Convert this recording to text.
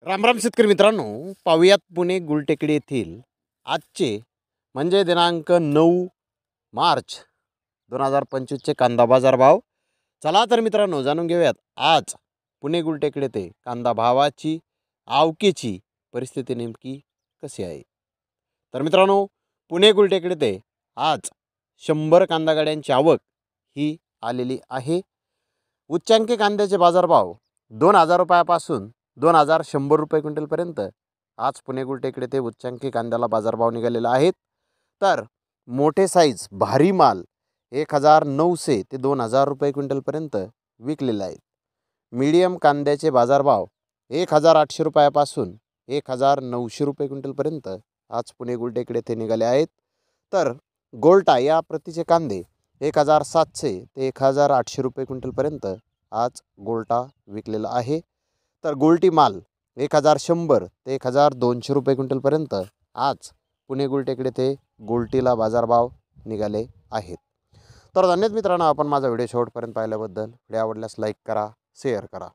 रामराम शेतकरी मित्रांनो, पाहुयात पुणे गुलटेकडी येथील आजचे म्हणजे दिनांक 9 मार्च 2025चे कांदा बाजार भाव. चला तर मित्रांनो जाणून घेऊयात आज पुणे गुलटेकडी येथे कांदा भावाची आवकेची परिस्थिती नेमकी कशी आहे. तर मित्रांनो, पुणे गुलटेकडी येथे आज 100 कांदा गाड्यांची आवक ही आलेली आहे. उच्चांकी कांद्याचे बाजारभाव 2000 रुपयापासून 2100 रुपये क्विंटलपर्यंत आज पुणे गुलटेकडी ते उच्चांकी कांद्याला बाजारभाव निघालेला आहेत. तर मोठे साईज भारी माल 1900 ते 2000 रुपये क्विंटलपर्यंत विकलेले आहेत. मीडियम कांद्याचे बाजारभाव 1800 रुपयापासून 1900 रुपये क्विंटलपर्यंत आज पुणे गुलटेकडी ते निघाले आहेत. तर गोल्टा या प्रतीचे कांदे 1700 ते 1800 रुपये क्विंटलपर्यंत आज गोल्टा विकलेला आहे. तर गोल्टी माल 1100 ते 1200 रुपये क्विंटलपर्यंत आज पुणे गुलटेकडी ते गोल्टीला बाजारभाव निघाले आहेत. तर धन्यवाद मित्रांनो, आपण माझा व्हिडिओ शेवटपर्यंत पाहिल्याबद्दल. व्हिडिओ आवडल्यास लाईक करा, शेअर करा.